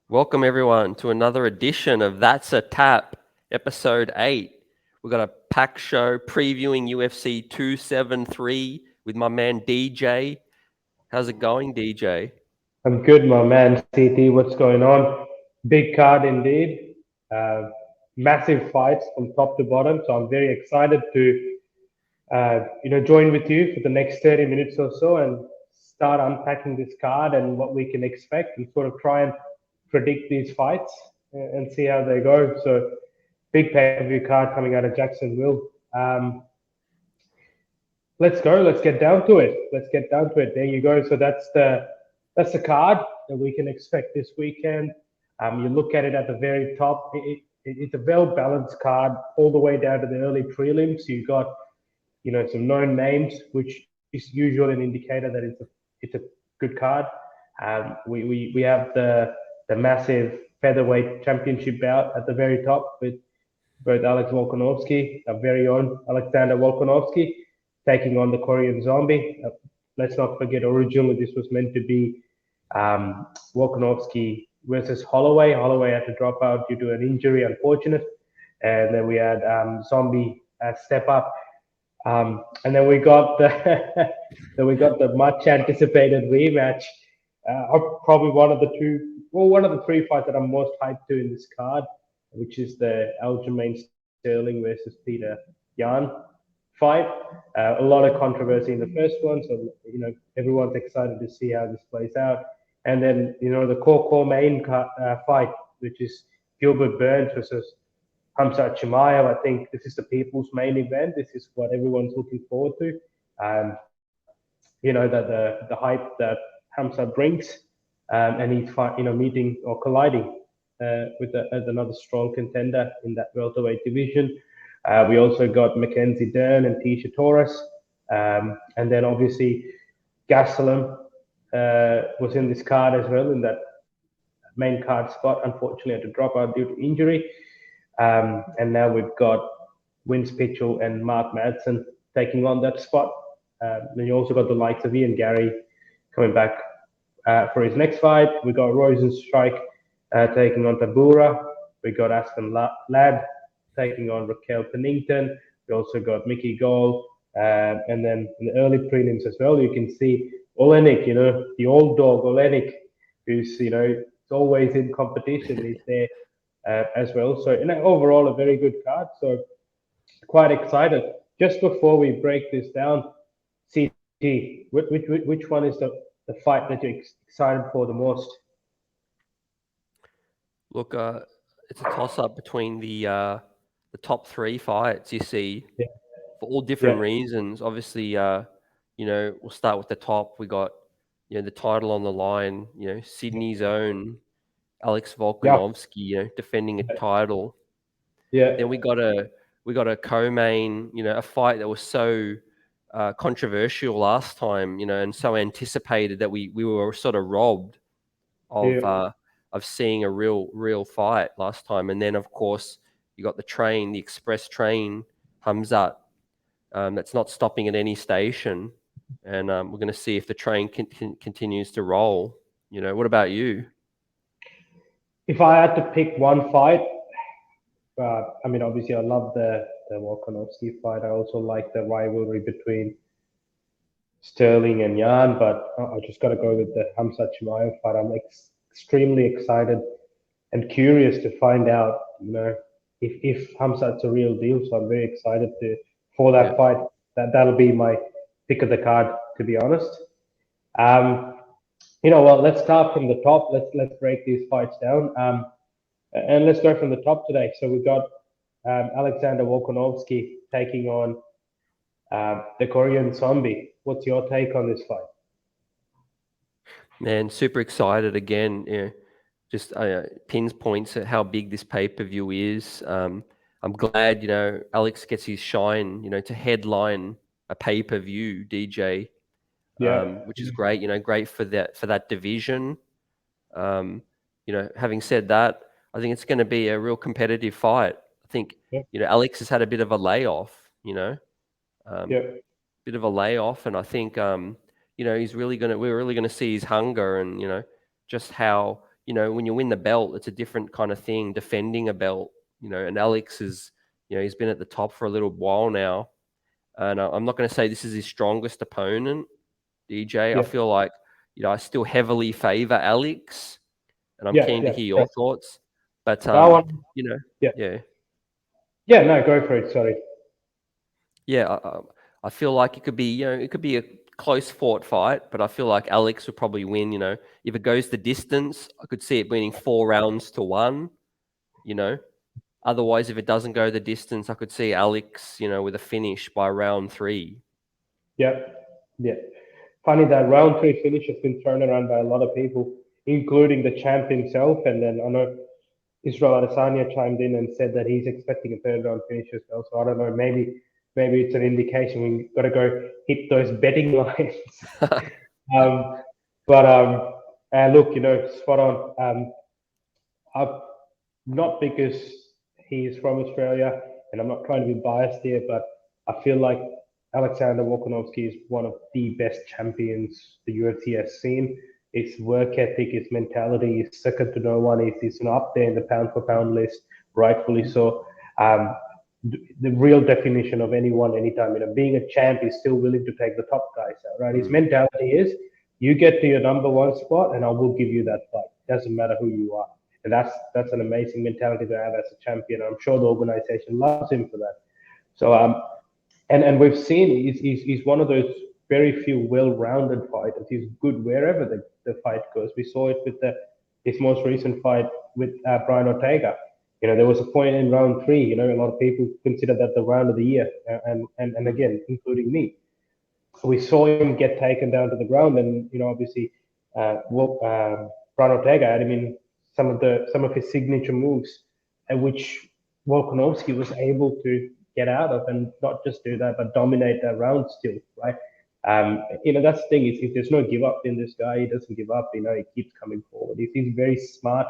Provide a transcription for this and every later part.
Welcome everyone to another edition of That's a Tap, episode 8. We've got a packed show previewing UFC 273 with my man DJ. How's it going, DJ? I'm good, my man. CT, what's going on? Big card indeed. Uh, Massive fights from top to bottom. So I'm very excited to, join with you for the next 30 minutes or so and start unpacking this card and what we can expect and sort of try and predict these fights and see how they go. So big pay-per-view card coming out of Jacksonville. Let's go. Let's get down to it. Let's get down to it. There you go. So that's the card that we can expect this weekend. You look at it at the very top. It's a well balanced card all the way down to the early prelims. You've got some known names, which is usually an indicator that it's a good card. We have the massive featherweight championship bout at the very top with both Alex Volkanovski, our very own Alexander Volkanovski, taking on the Korean Zombie. Let's not forget, originally this was meant to be Volkanovski versus Holloway. Holloway had to drop out due to an injury, unfortunate. And then we had Zombie step up. And then we got the the much anticipated rematch. Probably one of the three fights that I'm most hyped to in this card, which is the Aljamain Sterling versus Peter Yan fight. A lot of controversy in the first one, so everyone's excited to see how this plays out. And then the core main fight, which is Gilbert Burns versus Hamzat Chimaev. I think this is the people's main event. This is what everyone's looking forward to. That the hype that Hamzat brings, and he's meeting or colliding with another strong contender in that welterweight division. We also got Mackenzie Dern and Tisha Torres. And then obviously Gastelum was in this card as well in that main card spot. Unfortunately, had to drop out due to injury. And now we've got Vince Pitchell and Mark Madsen taking on that spot. Then you also got the likes of Ian Gary coming back for his next fight. We got Rosenstrike taking on Tabura. We got Aspen Ladd taking on Raquel Pennington. We also got Mickey Gall. And then in the early prelims as well, you can see Olenek, the old dog Olenek, who's, always in competition. He's there as well. So overall, a very good card. So quite excited. Just before we break this down, CT, which one is the fight that you're excited for the most? Look, it's a toss-up between the top three fights you see Yeah, for all different yeah, reasons. Obviously, we'll start with the top. We got, the title on the line, Sydney's own Alex yeah, Volkanovski, defending a title. yeah, Then we got a co-main, a fight that was so controversial last time, and so anticipated that we were sort of robbed yeah, of seeing a real fight last time. And then of course you got the express train, Hamzat, that's not stopping at any station, and we're going to see if the train continues to roll. What about you? If I had to pick one fight, obviously I love the Volkanovski fight. I also like the rivalry between Sterling and Yan, but I just got to go with the Hamza Chimaev fight. I'm extremely excited and curious to find out, if Hamzat's a real deal. So I'm very excited for Yeah. that fight. That'll be my pick of the card, to be honest. Um, well, let's start from the top. Let's break these fights down. And let's go from the top today. So we've got Alexander Volkanovski taking on the Korean Zombie. What's your take on this fight? Man, super excited again. Just pins points at how big this pay-per-view is. I'm glad, Alex gets his shine, to headline a pay-per-view, DJ, Yeah, which is great. Great for that division. Having said that, I think it's going to be a real competitive fight. I think, yeah, Alex has had a bit of a layoff. Um, yeah, bit of a layoff, and I think we're really going to see his hunger and just how when you win the belt, it's a different kind of thing, defending a belt, and Alex is, he's been at the top for a little while now. And I'm not going to say this is his strongest opponent, DJ. I Yeah, feel like, I still heavily favor Alex, and I'm yeah, keen to yeah. hear Right. your thoughts. But, That one, you know, yeah, yeah. yeah. No, go for it. Sorry. Yeah, I feel like it could be a close fought fight, but I feel like Alex would probably win. If it goes the distance, I could see it winning 4 rounds to 1. You know, otherwise, if it doesn't go the distance, I could see Alex, with a finish by round 3. Yeah, yeah. Funny that round three finish has been thrown around by a lot of people, including the champ himself. And then I know Israel Adesanya chimed in and said that he's expecting a third round finish as well. So I don't know, maybe it's an indication we got to go hit those betting lines. um, but look, spot on. I've, not because he's from Australia, and I'm not trying to be biased here, but I feel like Alexander Volkanovski is one of the best champions the UFC has seen. His work ethic, his mentality is second to no one. He's up there in the pound for pound list, rightfully so. Um, the real definition of anyone, anytime, being a champ is still willing to take the top guys out, right? His Mm. mentality is, you get to your number one spot, and I will give you that fight. Doesn't matter who you are. And that's an amazing mentality to have as a champion. I'm sure the organization loves him for that. So and we've seen he's one of those very few well-rounded fighters. He's good wherever the fight goes. We saw it with his most recent fight with Brian Ortega. There was a point in round 3. A lot of people consider that the round of the year, and Mm. again, including me. We saw him get taken down to the ground, and obviously, Brian Ortega had him in some of his signature moves, which Volkanovski was able to get out of, and not just do that, but dominate that round still, right? That's the thing is, if there's no give up in this guy, he doesn't give up. He keeps coming forward. He's very smart.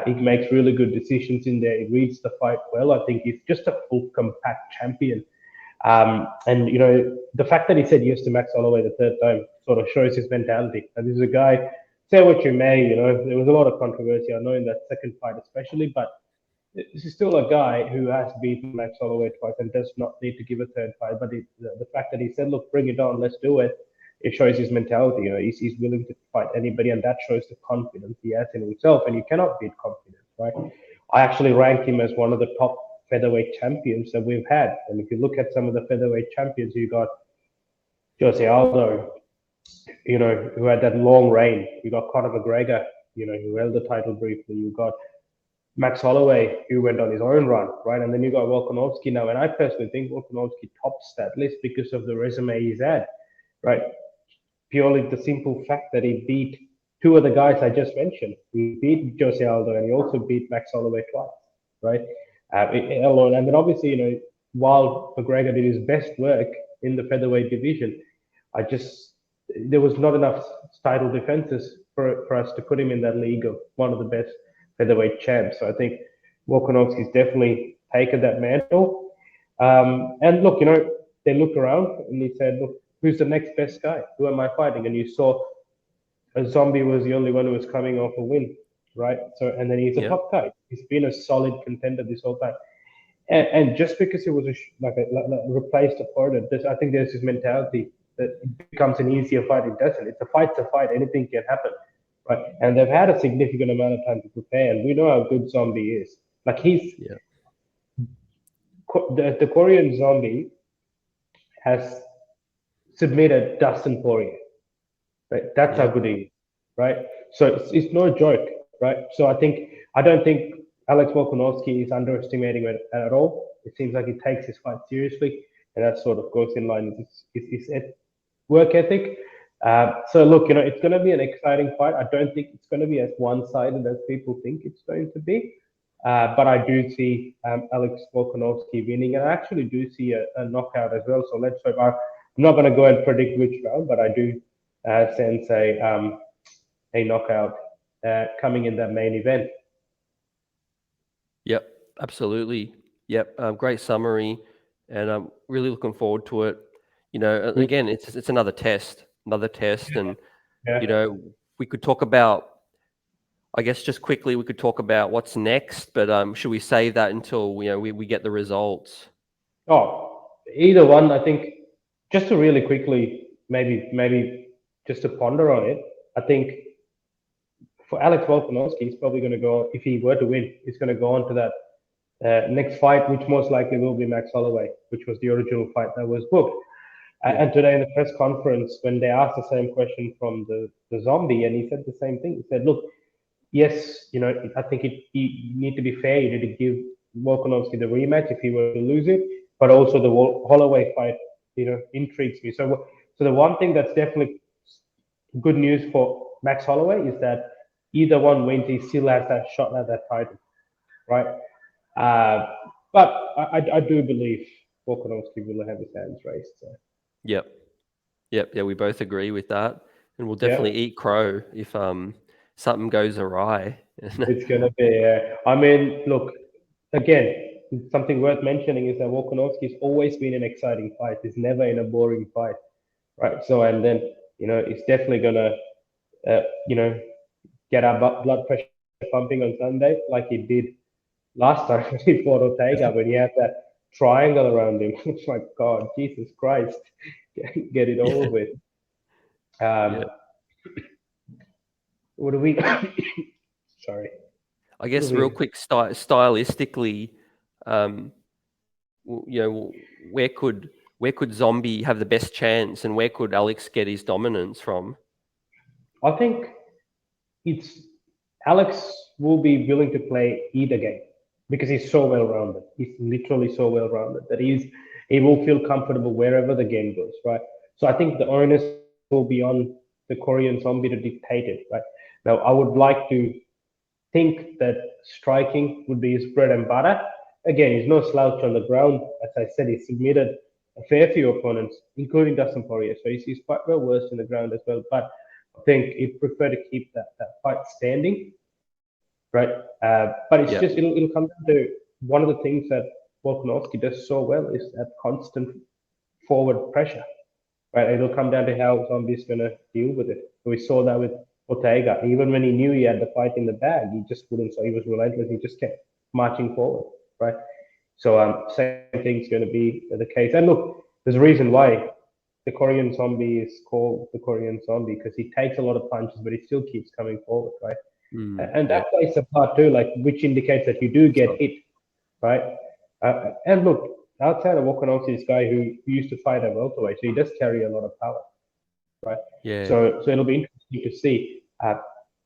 He makes really good decisions in there. He reads the fight well. I think he's just a full compact champion. And the fact that he said yes to Max Holloway the third time sort of shows his mentality. And this is a guy, say what you may, there was a lot of controversy, I know, in that second fight especially, but this is still a guy who has beaten Max Holloway twice and does not need to give a third fight. But the fact that he said, "Look, bring it on, let's do it," it shows his mentality. He's willing to fight anybody, and that shows the confidence he has in himself. And you cannot beat confidence, right? I actually rank him as one of the top featherweight champions that we've had. And if you look at some of the featherweight champions, you got Jose Aldo, who had that long reign. You got Conor McGregor, who held the title briefly. You got Max Holloway, who went on his own run, right? And then you got Volkanovski now. And I personally think Volkanovski tops that list because of the resume he's had, right? Purely the simple fact that he beat two of the guys I just mentioned. He beat Jose Aldo, and he also beat Max Holloway twice, right? Alone. And then obviously, while McGregor did his best work in the featherweight division, there was not enough title defenses for us to put him in that league of one of the best featherweight champs. So I think Volkanovski's definitely taken that mantle. And look, they looked around and he said, "Look, who's the next best guy? Who am I fighting?" And you saw a Zombie was the only one who was coming off a win, right? So, and then he's a Yeah. top guy. He's been a solid contender this whole time. And just because it was like a replaced opponent, I think there's this mentality that it becomes an easier fight. It doesn't. It's a fight to fight. Anything can happen, right? And they've had a significant amount of time to prepare, and we know how good Zombie is. Like Yeah. the Korean Zombie has submitted Dustin Poirier, right? That's how Yeah. good he is, right? So it's no joke, right? So I don't think Alex Volkanovski is underestimating it at all. It seems like he takes his fight seriously, and that sort of goes in line with his work ethic. So look, it's going to be an exciting fight. I don't think it's going to be as one-sided as people think it's going to be. But I do see Alex Volkanovski winning, and I actually do see a knockout as well. So let's hope. I'm not going to go and predict which round, but I do sense a knockout coming in that main event. Yep. Absolutely. Yep. Great summary, and I'm really looking forward to it. Again, it's another test, and Yeah, we could talk about I guess just quickly we could talk about what's next, but should we save that until we get the results? Oh, either one. I think just to really quickly, maybe just to ponder on it. I think for Alex Volkanovski, he's probably going to go, if he were to win, he's going to go on to that next fight, which most likely will be Max Holloway, which was the original fight that was booked. Yeah. And today in the press conference, when they asked the same question from the zombie, and he said the same thing. He said, look, yes, I think you need to be fair. You need to give Volkanovski the rematch if he were to lose it, but also the Holloway fight, intrigues me. So the one thing that's definitely good news for Max Holloway is that either one wins, he still has that shot at that title, right? Uh, but I do believe Volkanovski will have his hands raised. So. Yep. Yeah, we both agree with that, and we'll Yeah, definitely eat crow if something goes awry. it's gonna be. I mean, look, again, something worth mentioning is that Volkanovski's always been an exciting fight. He's never in a boring fight, right? So, and then it's definitely gonna, uh, you know, get our blood pressure pumping on Sunday like he did last time when he fought Ortega when he had that triangle around him. It's like, God, Jesus Christ, get it over Yeah, with. yeah. Um, what do we? Sorry, I what do guess real we? quick, stylistically, um, where could Zombie have the best chance, and where could Alex get his dominance from? I think it's Alex will be willing to play either game because he's so well rounded. He's literally so well rounded that he will feel comfortable wherever the game goes, right? So I think the onus will be on the Korean zombie to dictate it, right? Now I would like to think that striking would be his bread and butter. Again, he's no slouch on the ground. As I said, he submitted a fair few opponents, including Dustin Poirier. So he's quite well versed in the ground as well. But I think he'd prefer to keep that fight standing, right? But it's just Yeah, it'll come down to one of the things that Volkanovski does so well is that constant forward pressure, right? It'll come down to how Zombie's going to deal with it. We saw that with Ortega. Even when he knew he had the fight in the bag, he just wouldn't. So he was relentless. He just kept marching forward, right? So same thing's going to be the case. And look, there's a reason why the Korean Zombie is called the Korean Zombie because he takes a lot of punches, but he still keeps coming forward, right? And yeah. that plays a part too, like which indicates that you do That's get right. hit, right? And look, outside of Volkanovski, this guy who used to fight at welterweight, so he does carry a lot of power, right? Yeah, So it'll be interesting to see.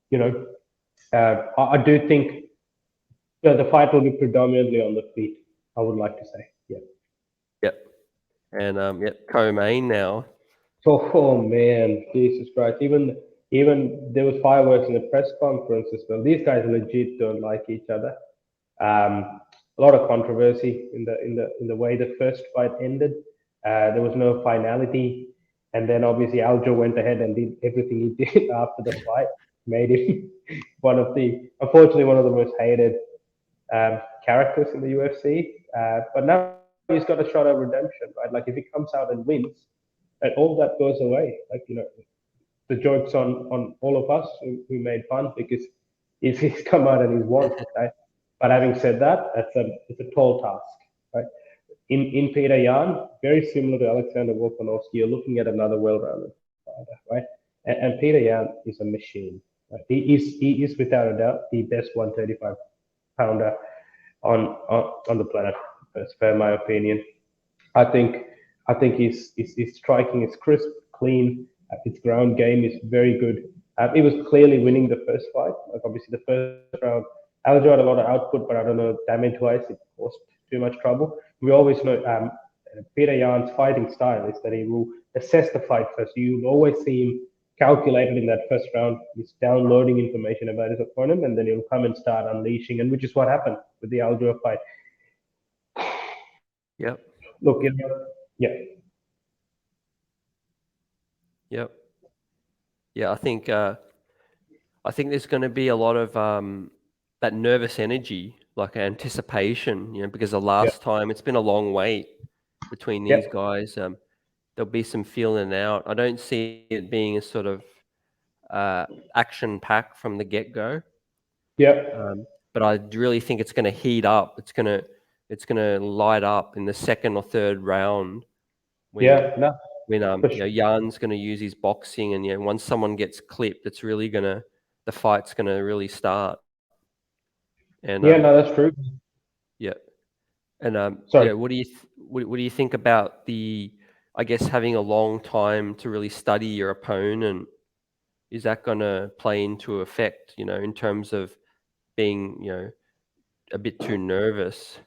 You know, I do think the fight will be predominantly on the feet. I would like to say, yeah. yep. And co-main now. Oh man, Jesus Christ! Even there was fireworks in the press conference as well. These guys legit don't like each other. A lot of controversy in the way the first fight ended. There was no finality, and then obviously Aljo went ahead and did everything he did after the fight, made him unfortunately one of the most hated characters in the UFC. But now he's got a shot at redemption, right? Like if he comes out and wins, and all that goes away. Like the jokes on all of us who made fun because he's come out and he's won, right? But having said that, it's a tall task, right? In Peter Yan, very similar to Alexander Volkanovski, you're looking at another well-rounded fighter, right? And Peter Yan is a machine. Right? He is without a doubt the best 135 pounder on the planet, as per my opinion. I think I think his striking is crisp, clean. His ground game is very good. He was clearly winning the first fight. Like obviously the first round, Aljo had a lot of output, but I don't know damage-wise, it caused too much trouble. We always know Peter Yan's fighting style is that he will assess the fight first. You'll always see him calculated in that first round. He's downloading information about his opponent, and then he'll come and start unleashing, and which is what happened with the Aljo fight. Yep, Look, yeah, yep. Yeah, I think there's going to be a lot of that nervous energy, like anticipation, because the yeah, last time it's been a long wait between yeah. these guys. There'll be some feeling out. I don't see it being a sort of action pack from the get go. Yeah. But I really think it's going to heat up. It's gonna light up in the second or third round when Yeah. No, for sure. Jan's going to use his boxing, and once someone gets clipped, the fight's gonna really start. And Yeah. No, that's true. yeah, and Sorry. what do you think about I guess having a long time to really study your opponent? Is that going to play into effect? In terms of being a bit too nervous.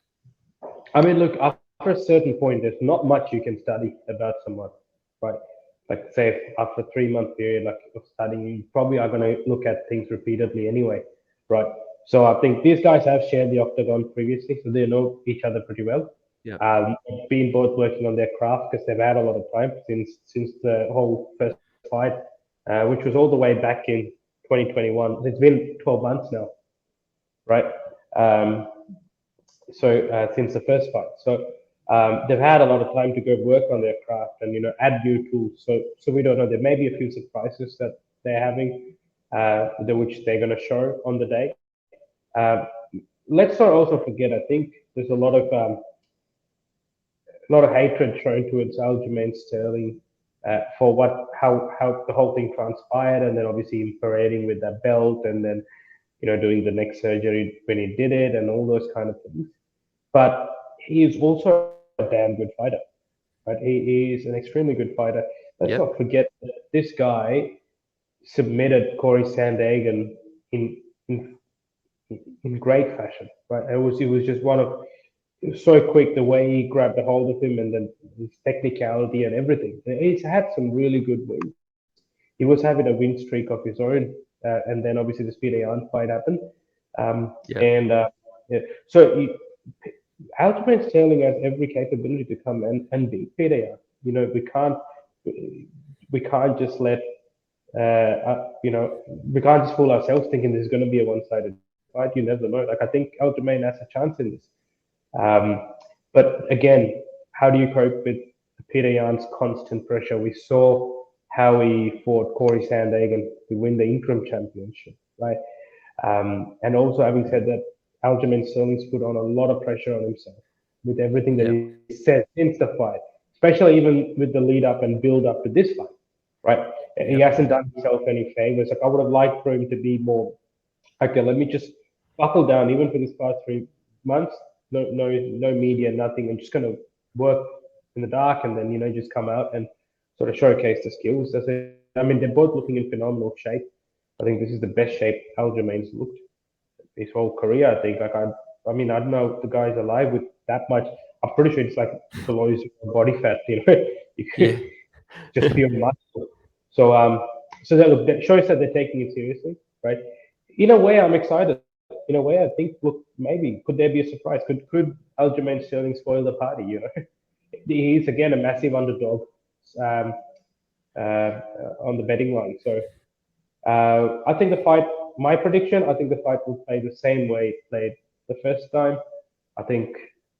I mean, look, after a certain point, there's not much you can study about someone, right? Like, say, after a 3 month period like of studying, you probably are going to look at things repeatedly anyway, right? So I think these guys have shared the octagon previously, so they know each other pretty well. Yeah, Been both working on their craft because they've had a lot of time since the whole first fight, which was all the way back in 2021. It's been 12 months now, right? Um, since the first fight. So they've had a lot of time to go work on their craft and add new tools. So we don't know. There may be a few surprises that they're having, which they're going to show on the day. Let's not also forget. I think there's a lot of hatred shown towards Aljamain Sterling for how the whole thing transpired, and then obviously him parading with that belt, and then doing the neck surgery when he did it, and all those kind of things. But he is also a damn good fighter, right? He is an extremely good fighter. Let's yep, not forget that this guy submitted Corey Sandhagen in in in great fashion, right? It was just it was so quick the way he grabbed a hold of him, and then his technicality and everything. He's had some really good wins. He was having a win streak of his own, and then obviously the Speed Ayan fight happened. yep, And yeah. So Aljamain Sterling has every capability to come and beat Peter. We can't just we can't just fool ourselves thinking there's going to be a one-sided fight. You never know. Like, I think Aljamain has a chance in this. But again, how do you cope with Peter Yan's constant pressure? We saw how he fought Corey Sandhagen to win the interim championship, right? And also, having said that, Aljamain Sterling's put on a lot of pressure on himself with everything that yep, he said since the fight, especially even with the lead up and build up to this fight, right? He yep, hasn't done himself any favors. Like, I would have liked for him to be more, okay, let me just buckle down, even for this past 3 months. No media, nothing. I'm just going to work in the dark, and then just come out and sort of showcase the skills. I mean, they're both looking in phenomenal shape. I think this is the best shape Aljamain's looked his whole career. I think. Like, I mean, I don't know if the guy's alive with that much. I'm pretty sure it's like below his body fat. You yeah, could just pure muscle. So that shows that they're taking it seriously, right? In a way, I'm excited. In a way, I think, look, maybe could there be a surprise? Could Aljamain Sterling spoil the party? He's again a massive underdog um, on the betting line. So I think the fight. My prediction: I think the fight will play the same way it played the first time. I think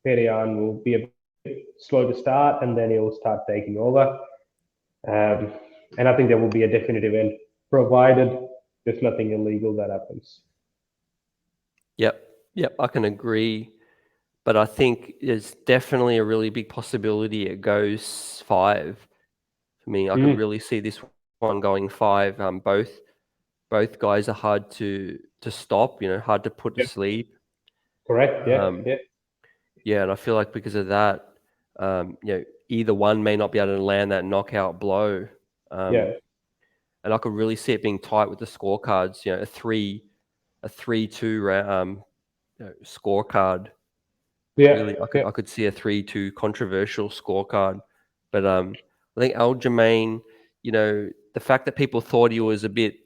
Perian will be a bit slow to start, and then he will start taking over. Um, and I think there will be a definitive end, provided there's nothing illegal that happens. yep, yep. I can agree, but I think there's definitely a really big possibility it goes 5. For me, I could Mm, really see this one going 5. Both guys are hard to stop. Hard to put to yeah, sleep. correct. Yeah, Um, yeah, yeah, and I feel like because of that, either one may not be able to land that knockout blow. Um, yeah, and I could really see it being tight with the scorecards. A 3-2 scorecard. yeah, Really, I yeah, could I could see a 3-2 controversial scorecard. But I think Aljamain, the fact that people thought he was a bit,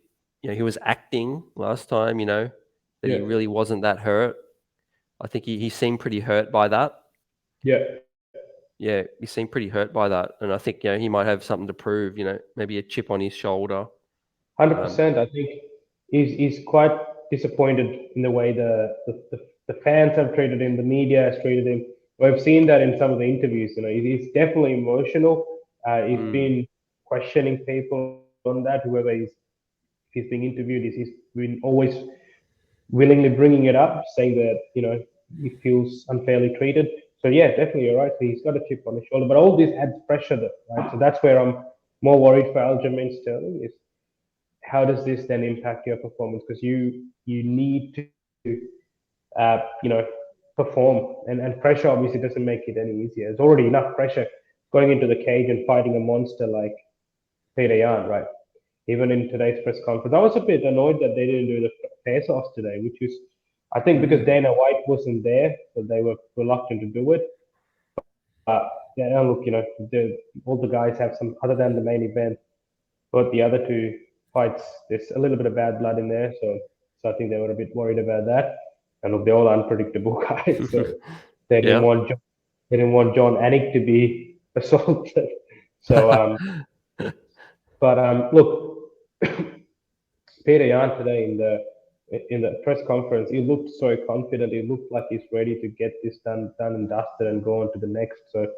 he was acting last time, that he yeah, really wasn't that hurt. I think he seemed pretty hurt by that. yeah. Yeah, he seemed pretty hurt by that, and I think he might have something to prove. Maybe a chip on his shoulder. hundred Um, percent. I think he's quite disappointed in the way the fans have treated him, the media has treated him. We've seen that in some of the interviews. He's definitely emotional. He's mm, been questioning people on that. Whoever he's being interviewed, he's been always willingly bringing it up, saying that he feels unfairly treated. So yeah, definitely you're right. He's got a chip on his shoulder, but all this adds pressure, though, right? So that's where I'm more worried for Aljamain Sterling is how does this then impact your performance? Because you need to perform, and pressure obviously doesn't make it any easier. There's already enough pressure going into the cage and fighting a monster like Peter Yan, right? Even in today's press conference, I was a bit annoyed that they didn't do the face-offs today, which is, I think, because Dana White wasn't there, so they were reluctant to do it. Yeah, look, all the guys have some, other than the main event, but the other two fights, there's a little bit of bad blood in there, so I think they were a bit worried about that. And look, they're all unpredictable guys, so they didn't Yeah. want John Anik to be assaulted. So, look, Peter Yan today in the press conference, he looked so confident. He looked like he's ready to get this done and dusted and go on to the next. So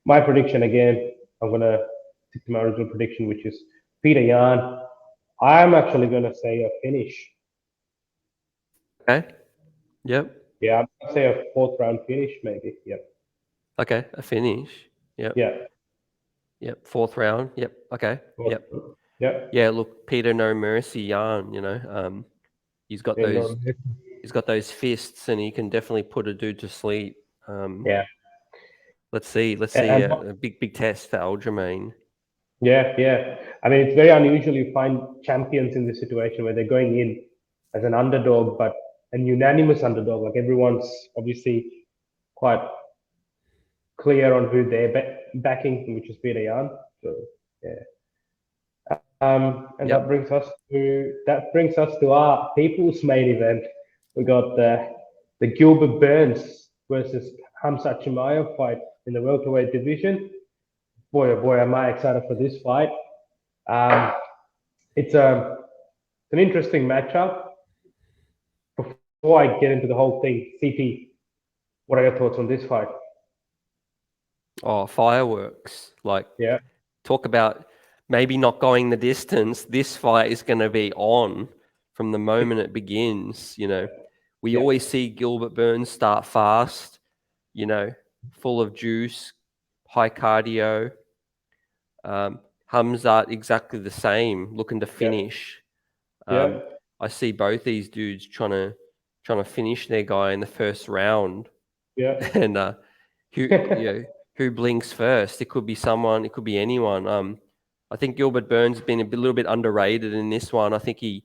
my prediction again, I'm gonna stick to my original prediction, which is Peter Yan. I'm actually gonna say a finish. Okay. Yep. Yeah, I'm gonna say a fourth round finish, maybe. Yep. Okay. A finish. Yep. Yeah. Yep. Fourth round. Yep. Okay. Yep. Yeah. Yeah. Look, Peter, no mercy, Yarn. He's got those fists, and he can definitely put a dude to sleep. Yeah. Let's see And a big test for Aljamain. yeah. I mean, it's very unusual you find champions in this situation where they're going in as an underdog, but an unanimous underdog. Like everyone's obviously quite clear on who they're backing, which is Peter Yan. So yeah. And Yep. that brings us to our people's main event. We got the Gilbert Burns versus Hamza Chimaev fight in the welterweight division. Boy, oh boy, am I excited for this fight. It's an interesting matchup. Before I get into the whole thing, CP, what are your thoughts on this fight? Oh, fireworks! Yeah. Talk about maybe not going the distance. This fight is going to be on from the moment it begins. We always see Gilbert Burns start fast. Full of juice, high cardio. Hamzat exactly the same, looking to finish. I see both these dudes trying to finish their guy in the first round. Yeah. And who blinks first? It could be someone. It could be anyone. I think Gilbert Burns has been a little bit underrated in this one. I think he's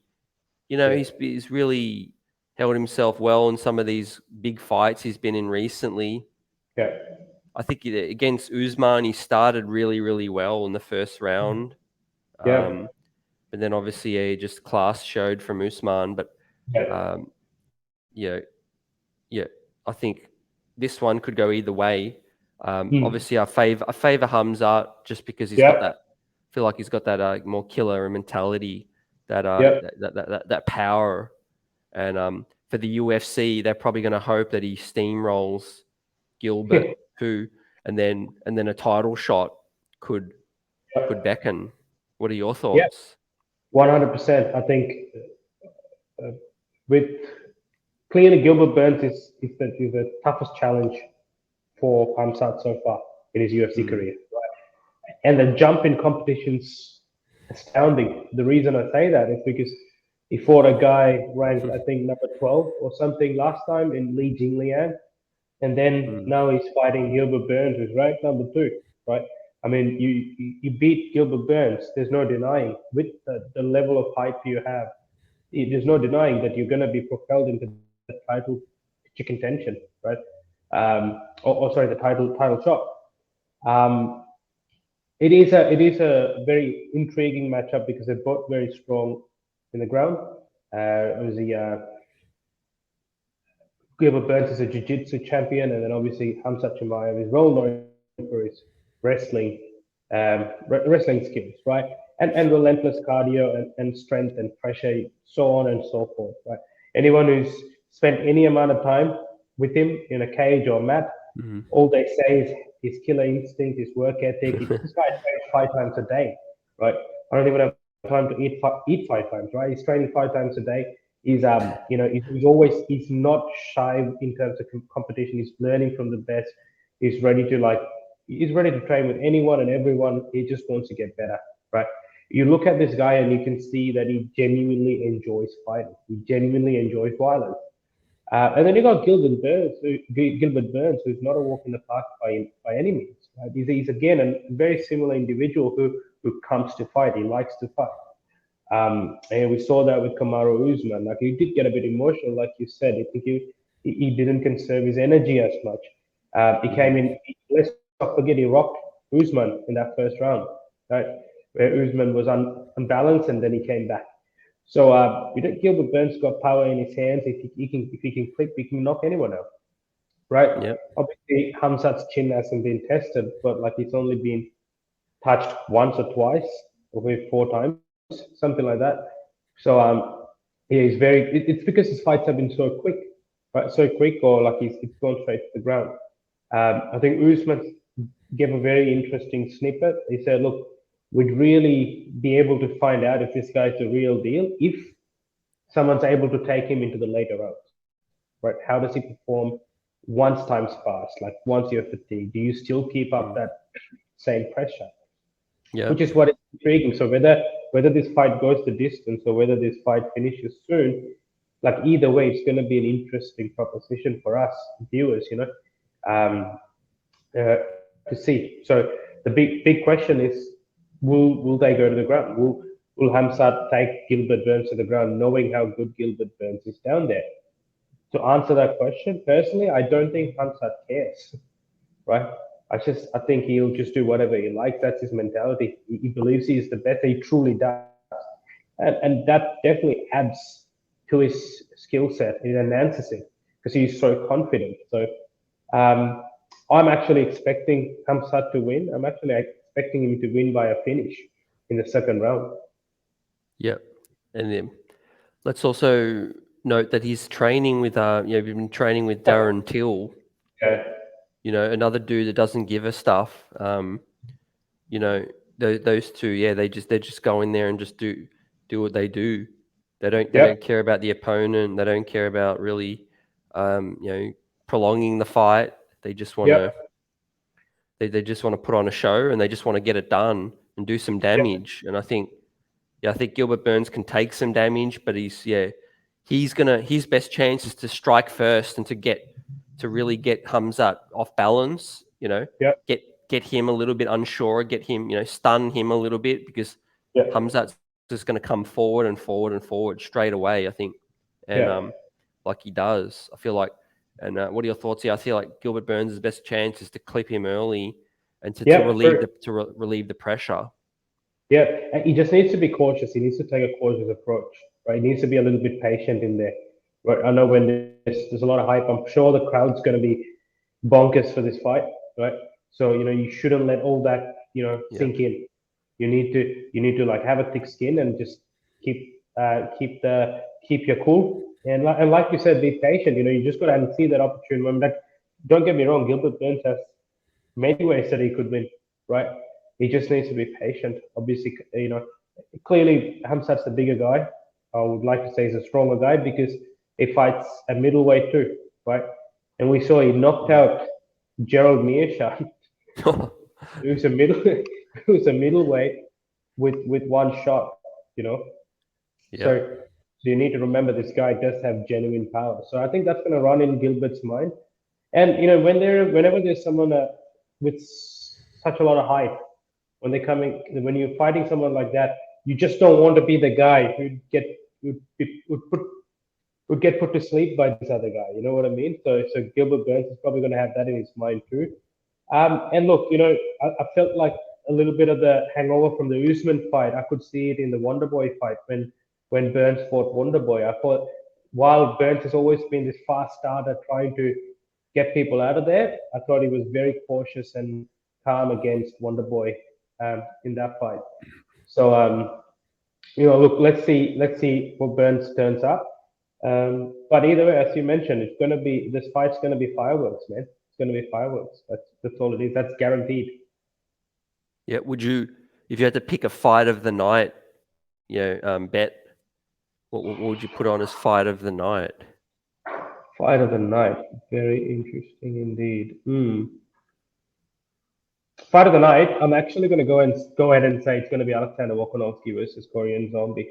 really held himself well in some of these big fights he's been in recently. Yeah. I think against Usman, he started really, really well in the first round. Yeah. But then obviously just class showed from Usman. But I think this one could go either way. Obviously, I favor Hamza just because he's got that. I feel like he's got that more killer mentality, that power. And for the UFC, they're probably going to hope that he steamrolls Gilbert, and then a title shot could beckon. What are your thoughts? 100%. I think with clearly Gilbert Burns is the toughest challenge for Hamzat so far in his UFC career, right? And the jump in competition's astounding. The reason I say that is because he fought a guy ranked, I think, number 12 or something last time in Li Jingliang. And then now he's fighting Gilbert Burns, who's ranked number 2, right? I mean, you beat Gilbert Burns. There's no denying with the level of hype you have. There's no denying that you're going to be propelled into the title contention, right? Sorry, the title shot. It is a very intriguing matchup because they're both very strong in the ground. Obviously, Gilbert Burns is a jiu-jitsu champion, and then obviously Hamza Chimaev is well known for his wrestling skills, right? And relentless cardio and strength and pressure, so on and so forth, right? Anyone who's spent any amount of time with him in a cage or mat, all they say is his killer instinct, his work ethic. This guy trains 5 times a day, right? I don't even have time to eat 5 times, right? He's training 5 times a day. He's he's not shy in terms of competition. He's learning from the best. He's ready to he's ready to train with anyone and everyone. He just wants to get better, right? You look at this guy and you can see that he genuinely enjoys fighting. He genuinely enjoys violence. And then you got Gilbert Burns, who's not a walk in the park by any means. Right? He's again a very similar individual who comes to fight. He likes to fight. And we saw that with Kamaru Usman. Like he did get a bit emotional, like you said. I think he didn't conserve his energy as much. He came in. Let's not forget he rocked Usman in that first round, right? Where Usman was unbalanced and then he came back. So Gilbert Burns got power in his hands. If he can click, he can knock anyone out, right? Yeah. Obviously, Hamzat's chin hasn't been tested, but like it's only been touched once or twice, or maybe 4 times, something like that. So yeah, he's very. It's because his fights have been so quick, right? So quick, or like it's gone straight to the ground. I think Usman gave a very interesting snippet. He said, "Look, we'd really be able to find out if this guy's the real deal if someone's able to take him into the later rounds, right? How does he perform once time's passed? Like once you're fatigued, do you still keep up that same pressure?" Yeah. Which is what is intriguing. So whether this fight goes the distance or whether this fight finishes soon, like either way, it's going to be an interesting proposition for us viewers, um, to see. So the big question is, will they go to the ground? Will Hamzat take Gilbert Burns to the ground, knowing how good Gilbert Burns is down there? To answer that question, personally, I don't think Hamzat cares, right? I think he'll just do whatever he likes. That's his mentality. He believes he is the best. He truly does, and that definitely adds to his skill set. It enhances it because he's so confident. So um, I'm actually expecting Hamzat to win. I'm actually expecting him to win by a finish in the second round. Yeah. And then let's also note that he's training with we've been training with Darren Till. Yeah, Another dude that doesn't give a stuff. Those two, yeah, they just go in there and just do what they do. They don't care about the opponent. They don't care about really, prolonging the fight. They just want to they just want to put on a show and they just want to get it done and do some damage. And I think Gilbert Burns can take some damage, but his best chance is to strike first and to really get Hamzat off balance. Get him a little bit unsure, get him, stun him a little bit because Hamzat's just going to come forward and forward and forward straight away, I think. And like he does, I feel like. And what are your thoughts here? I feel like Gilbert Burns' best chance is to clip him early and to relieve the pressure. Yeah, and he just needs to be cautious. He needs to take a cautious approach, right? He needs to be a little bit patient in there. Right? I know when there's a lot of hype, I'm sure the crowd's going to be bonkers for this fight, right? So you shouldn't let all that sink in. You need to like have a thick skin and just keep your cool and like you said, be patient. You just got to see that opportunity. Like, don't get me wrong, Gilbert Burns has many ways that he could win, right? He just needs to be patient. Obviously, clearly Hamzat's the bigger guy. I would like to say he's a stronger guy because he fights a middleweight too, right? And we saw he knocked out Gerald Meerschaert, who's a middleweight with one shot, So you need to remember this guy does have genuine power. So I think that's going to run in Gilbert's mind. And whenever there's someone with such a lot of hype, when you're fighting someone like that, you just don't want to be the guy would get put to sleep by this other guy. You know what I mean? So Gilbert Burns is probably going to have that in his mind too. And look, I felt like a little bit of the hangover from the Usman fight. I could see it in the Wonderboy fight when Burns fought Wonderboy. I thought while Burns has always been this fast starter trying to get people out of there, I thought he was very cautious and calm against Wonderboy in that fight. So look, let's see what Burns turns up. But either way, as you mentioned, this fight's gonna be fireworks, man. It's gonna be fireworks. That's all it is. That's guaranteed. Yeah. Would you, if you had to pick a fight of the night, bet? What would you put on as fight of the night? Fight of the night. Very interesting indeed. Fight of the night. I'm actually going to go ahead and say it's going to be Alexander Volkanovski versus Korean Zombie.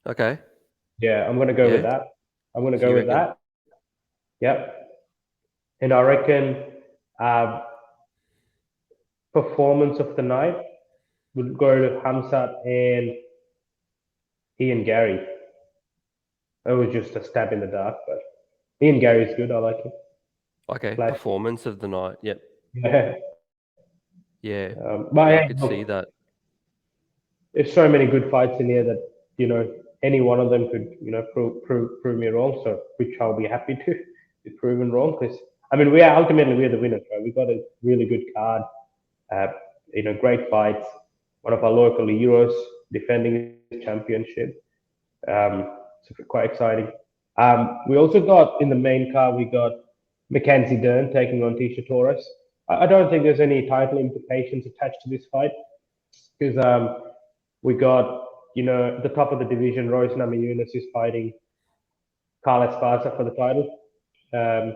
Okay. Yeah, I'm going to go with Yeah. that. I'm going to So go you with reckon? that. Yep. And I reckon performance of the night would go to Hamzat and Ian Gary. It was just a stab in the dark, but Ian Gary is good. I like him. Okay. Flashy. Performance of the night. Yep. Yeah. Yeah. But Yeah, I hey, could look, see that. there's so many good fights in here that any one of them could prove me wrong. So which I'll be happy to be proven wrong because I mean we're the winners, right? We got a really good card. Uh, great fights. One of our local heroes defending his championship. So quite exciting. We also got in the main card we got Mackenzie Dern taking on Tisha Torres. I don't think there's any title implications attached to this fight because we got the top of the division, Royce Namajunas is fighting Carla Esparza for the title. And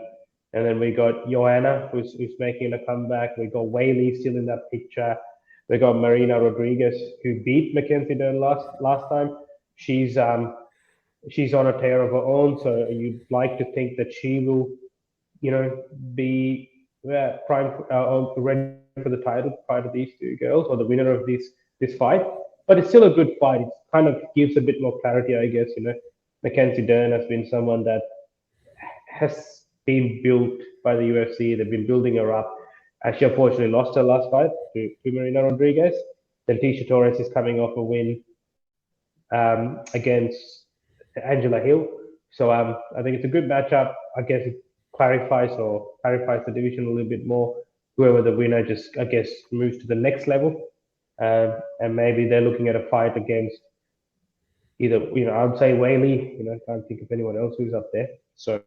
then we got Joanna, who's making a comeback. We got Whaley still in that picture. We got Marina Rodriguez, who beat Mackenzie Dern last time. She's on a tear of her own, so you'd like to think that she will, be prime ready for the title prior to these two girls or the winner of this fight. But it's still a good fight. It kind of gives a bit more clarity, I guess. Mackenzie Dern has been someone that has been built by the UFC. They've been building her up. She unfortunately lost her last fight to Marina Rodriguez. Then Tisha Torres is coming off a win against Angela Hill. So I think it's a good matchup. I guess it clarifies the division a little bit more. Whoever the winner just, I guess, moves to the next level. And maybe they're looking at a fight against either, I would say Whaley. I can't think of anyone else who's up there. So,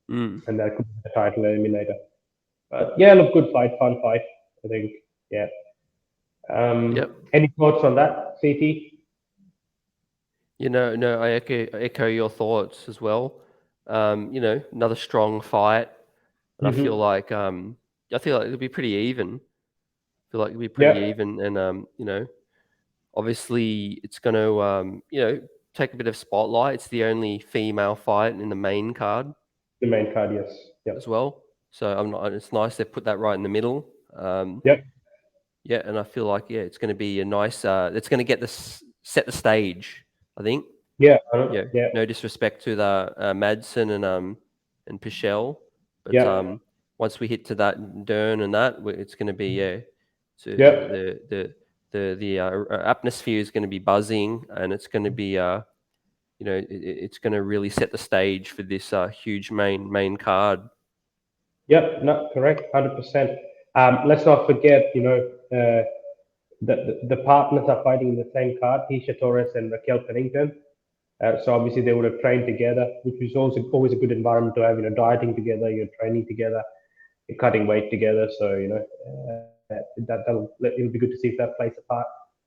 and that could be the title eliminator. But yeah, look, good fight, fun fight. I think, yeah. Yep. Any thoughts on that, CT? No, I echo your thoughts as well. Another strong fight, and I feel like it'll be pretty even. I feel like it'll be pretty Yeah, even, and obviously it's going to take a bit of spotlight. It's the only female fight in the main card the main card, yes. Yep. as well. So it's nice they put that right in the middle. Yep. Yeah, and I feel like it's going to be a nice. It's going to set the stage. I think. Yeah. Yeah. Yeah. No disrespect to the Madsen and Pichel, but Yeah. once we hit to that Dern and that, it's going to be so Yep. the atmosphere is going to be buzzing, and it's going to be it's going to really set the stage for this huge main card. Yep. No, correct. 100%. Let's not forget, the partners are fighting in the same card, Tisha Torres and Raquel Pennington. So obviously they would have trained together, which is also always a good environment to have. Dieting together, you're training together, you're cutting weight together. So it'll be good to see if that plays a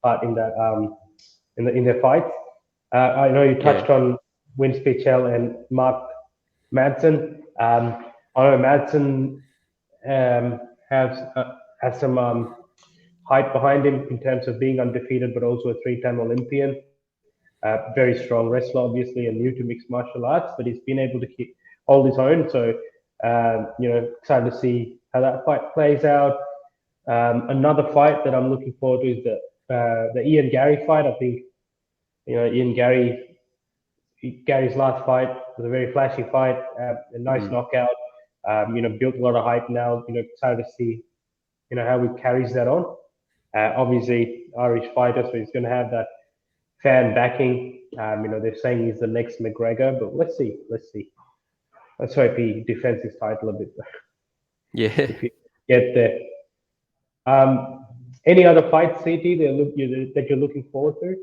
part in that in their fights. I know you touched on Vince Pichel and Mark Madsen. I know Madsen has some height behind him in terms of being undefeated, but also a three-time Olympian. Very strong wrestler, obviously, and new to mixed martial arts, but he's been able to hold his own. So, excited to see how that fight plays out. Another fight that I'm looking forward to is the Ian Gary fight. I think, Ian Gary's last fight was a very flashy fight, a nice knockout. Built a lot of hype now. Excited to see, how he carries that on. Obviously, Irish fighter, so he's going to have that fan backing. They're saying he's the next McGregor, but let's see. Let's hope he defends his title a bit. Yeah. If he get there. Any other fights, CT, that you're looking forward to?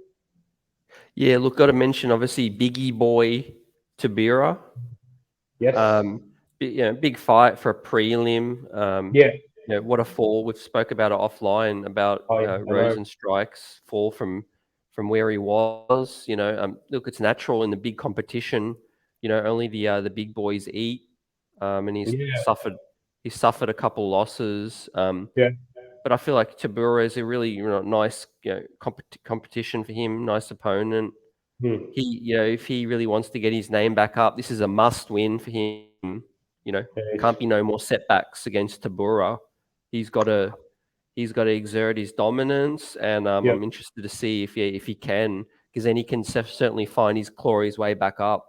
Yeah, look, got to mention obviously Biggie Boy Tabira. Yes. Big fight for a prelim. What a fall. We've spoke about it offline about Oh, yeah, Rosenstrike's fall from from where he was. Look, it's natural in the big competition. Only the big boys eat, and Yeah, he's suffered a couple losses. yeah, But I feel like Tabura is a really nice competition for him, nice opponent. hmm, If he really wants to get his name back up, this is a must win for him. yeah, Can't be no more setbacks against Tabura. He's got to he's got to exert his dominance, and yeah, I'm interested to see if he can, because then he can certainly find his way back up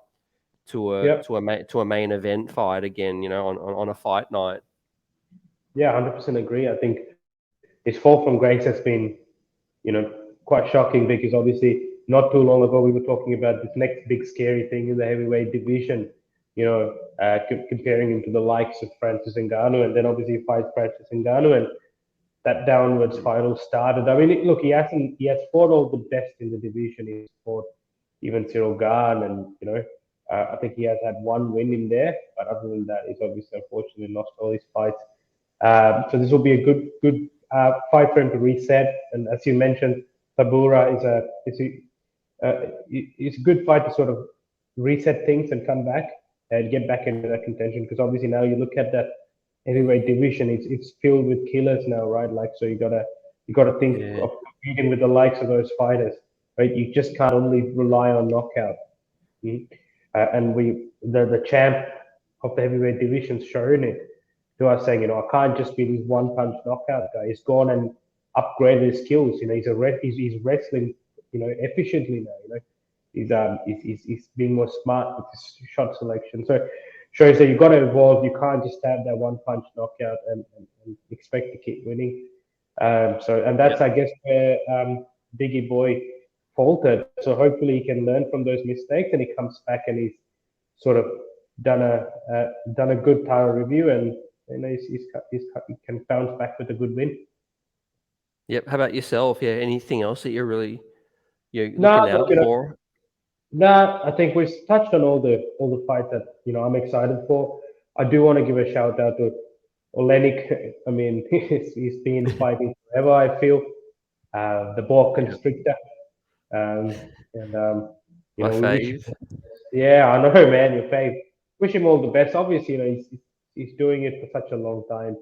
yeah, to a main event fight again. On a fight night. yeah. 100% agree. I think his fall from grace has been, quite shocking because obviously not too long ago we were talking about this next big scary thing in the heavyweight division. Comparing him to the likes of Francis Ngannou, and then obviously he fights Francis Ngannou, and that downward Mm. spiral started. I mean, look, he has fought all the best in the division. He's fought even Cyril Gahn, and I think he has had one win in there. But other than that, he's obviously unfortunately lost all his fights. So this will be a good fight for him to reset. And as you mentioned, Tabura is a good fight to sort of reset things and come back and get back into that contention. Because obviously now you look at that heavyweight division, it's filled with killers now, right? Like, so you gotta think Yeah. of competing with the likes of those fighters, right? You just can't only rely on knockout. Mm. And the champ of the heavyweight division's shown it to us, saying, I can't just be this one punch knockout guy. He's gone and upgraded his skills. He's wrestling, efficiently now. He's being more smart with his shot selection. So shows that you've got to evolve. You can't just have that one punch knockout and expect to keep winning. And that's, Yep. I guess, where Biggie Boy faltered. So hopefully he can learn from those mistakes and he comes back and he's sort of done a good title review, and he can bounce back with a good win. Yep. How about yourself? Yeah. Anything else that you're Nah, looking look, out for? nah, I think we've touched on all the fights that I'm excited for. I do want to give a shout out to Olenik. I mean, he's been fighting forever. I feel the ball Yeah. constrictor, and My we wish him fave. all the best. Yeah, I know, man, your fave. Wish him all the best. Obviously, he's doing it for such a long time,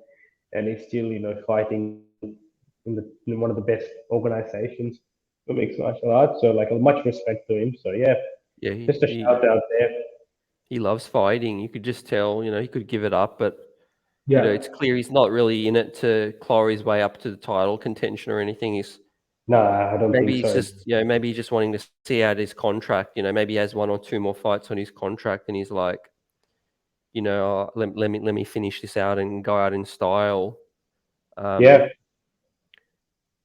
and he's still fighting in one of the best organizations for mixed martial arts. So like, much respect to him. So yeah, Yeah. just a shout out there. He loves fighting. You could just tell. He could give it up, but Yeah, it's clear he's not really in it to claw his way up to the title contention or anything. no, I don't think Maybe he's so. just, maybe he's just wanting to see out his contract. Maybe he has one or two more fights on his contract, and he's like, let me finish this out and go out in style. Um, Yeah,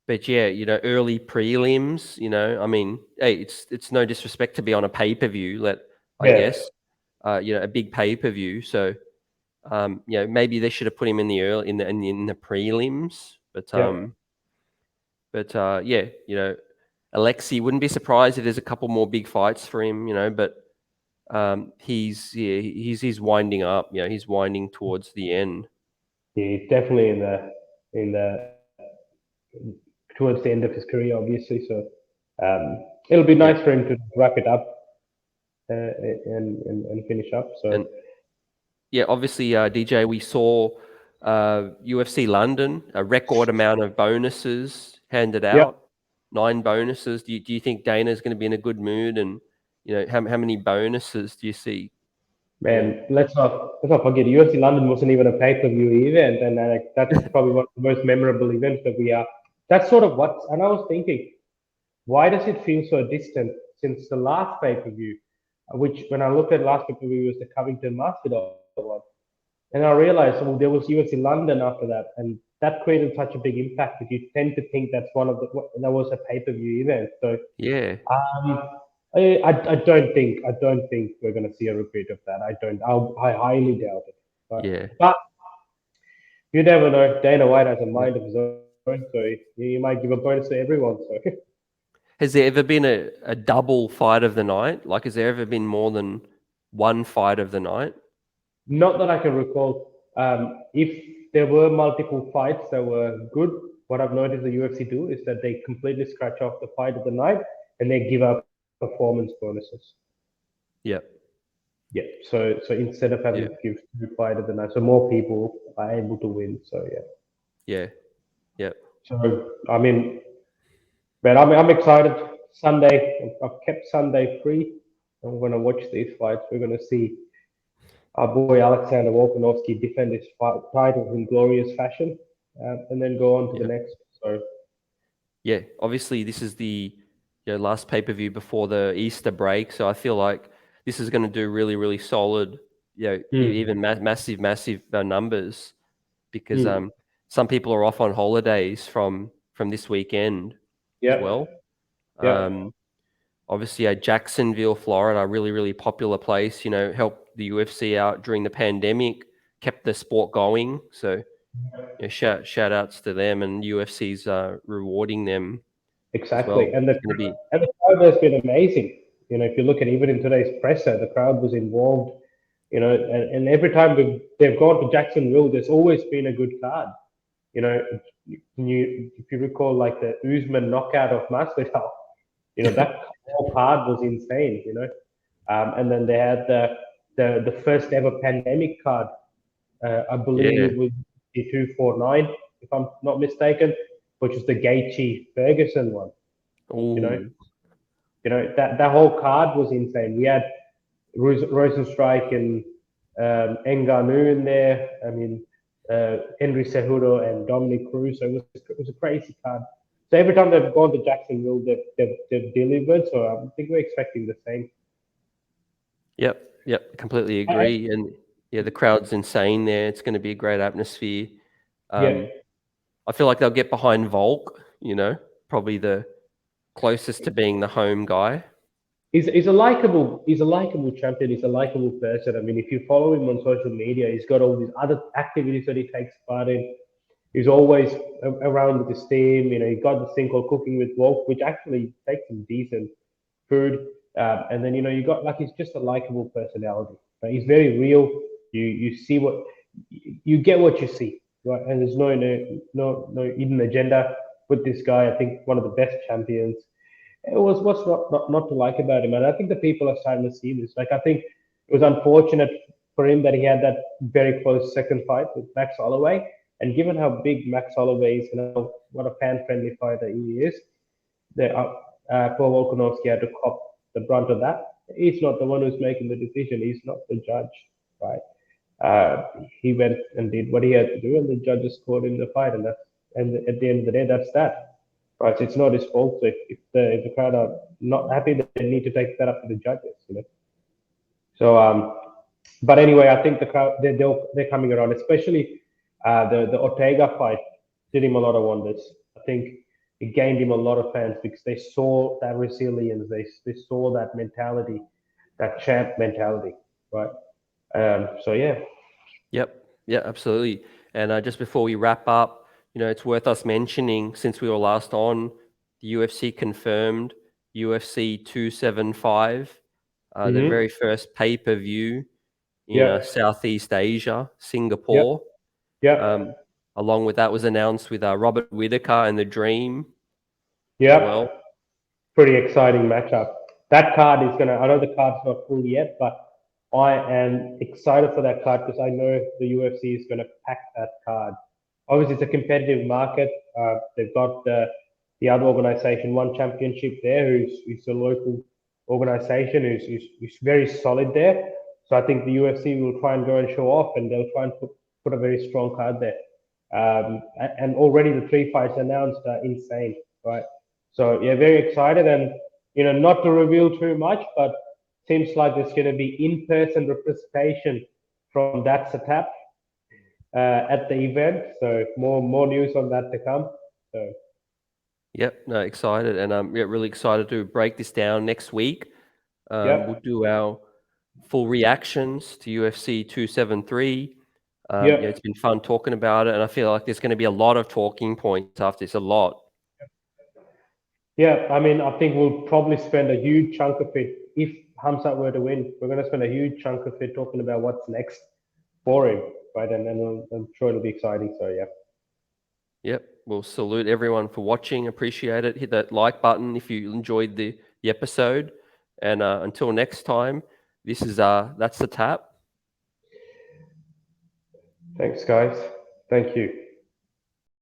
but yeah, early prelims. I mean, hey, it's no disrespect to be on a pay per view. I yeah, guess, a big pay per view. So, maybe they should have put him in the early in the prelims. But yeah. yeah, Alexi, wouldn't be surprised if there's a couple more big fights for him. But he's winding up. He's winding towards the end. He's definitely in the towards the end of his career, obviously. So it'll be Yep. nice for him to wrap it up and finish up. So And yeah, obviously, DJ, we saw UFC London, a record amount of bonuses handed yeah, out, 9 bonuses. Do you think Dana's going to be in a good mood? And how many bonuses do you see? You know, man, let's not forget UFC London wasn't even a pay-per-view event, and like, that's probably one of the most memorable events that we are. That's sort of what, and I was thinking, why does it feel so distant since the last pay-per-view, which when I looked at last pay-per-view was the Covington Masvidal one, and I realized, well, there was UFC London after that, and that created such a big impact that you tend to think that's one of that was a pay-per-view event. So yeah, um, I don't think we're going to see a repeat of that. I highly doubt it. yeah. But you never know. Dana White has a mind of his own, so he might give a bonus to everyone. So Has there ever been a double fight of the night? Like, has there ever been more than one fight of the night? not that I can recall. If there were multiple fights that were good, what I've noticed the UFC do is that they completely scratch off the fight of the night and they give up performance bonuses. Yep. Yeah. So instead of having Yeah. to give two fighters the night, so more people are able to win. So yeah. Yeah. Yep. So I mean, but I'm excited. Sunday, I've kept Sunday free. I'm gonna watch these fights. We're gonna see our boy Alexander Volkanovski defend his title in glorious fashion, and then go on to the Yep. next. So Yeah. Obviously, this is the last pay-per-view before the Easter break, so I feel like this is going to do really, really solid. Even massive numbers, because some people are off on holidays from this weekend as yeah, well. yeah, Obviously, Jacksonville, Florida, a really, really popular place. Helped the UFC out during the pandemic, kept the sport going. So, shout outs to them, and UFC's rewarding them as exactly. well. And It's going to be the crowd has been amazing. If you look at even in today's presser, the crowd was involved. And every time they've gone to Jacksonville, there's always been a good card. If you recall, like the Usman knockout of Masvidal, that whole card was insane. And then they had the first ever pandemic card. I yeah. believe it was the 249, if I'm not mistaken, which was the Gaethje Ferguson one. You know, Oh, that whole card was insane. We had Rosenstrike and Ngannou in there. I mean, Henry Cejudo and Dominic Cruz. So it was a crazy card. So every time they've gone to Jacksonville, they've delivered. So I think we're expecting the same. Yep. Completely agree. And the crowd's insane there. It's going to be a great atmosphere. Yeah, I feel like they'll get behind Volk. Probably the closest to being the home guy. he's a likable champion. He's a likable person. I mean, if you follow him on social media, he's got all these other activities that he takes part in. He's always around with his team. He got this thing called Cooking with Wolf, which actually takes some decent food. And then you got like he's just a likable personality. Right? He's very real. You see you get what you see, right? And there's no hidden agenda with this guy. I think one of the best champions. It was what's not to like about him, and I think the people are starting to see this. Like I think it was unfortunate for him that he had that very close second fight with Max Holloway, and given how big Max Holloway is, what a fan-friendly fighter he is, Paul Volkanovski had to cop the brunt of that. He's not the one who's making the decision. He's not the judge, right? He went and did what he had to do, and the judges scored him the fight, and at the end of the day, that's that. Right? So it's not his fault. So if the crowd are not happy, they need to take that up to the judges. So but anyway, I think the crowd they're coming around, especially the Ortega fight did him a lot of wonders. I think it gained him a lot of fans because they saw that resilience, they saw that mentality, that champ mentality, right? So yeah. Yep. Yeah, absolutely. And just before we wrap up, it's worth us mentioning, since we were last on, the UFC confirmed UFC 275, the Mm-hmm. very first pay-per-view in Yeah. Southeast Asia, Yep. Singapore. Yep. Um, Along with that was announced with Robert Whittaker and The Dream as well. Yep. Pretty exciting matchup. That card is gonna. I know the card's not full yet, but I am excited for that card because I know the UFC is gonna pack that card. Obviously, it's a competitive market. They've got the other organization, One Championship, there, who's a local organization who's very solid there. So I think the UFC will try and go and show off, and they'll try and put a very strong card there. And already the three fights announced are insane, right? So yeah, very excited, and not to reveal too much, but seems like there's going to be in-person representation from that setup at the event. So more news on that to come. So Yep, no, excited, and really excited to break this down next week. We'll yep, do our full reactions to UFC 273. It's yep, been fun talking about it, and I feel like there's going to be a lot of talking points after this. A lot. yeah. I mean, I think we'll probably spend a huge chunk of it if Hamzat were to win. We're going to spend a huge chunk of it talking about what's next for him, right? And I'm sure it'll be exciting. So yeah. Yep. We'll salute everyone for watching. Appreciate it. Hit that like button if you enjoyed the the episode. And until next time, this is that's the tap. Thanks, guys. Thank you.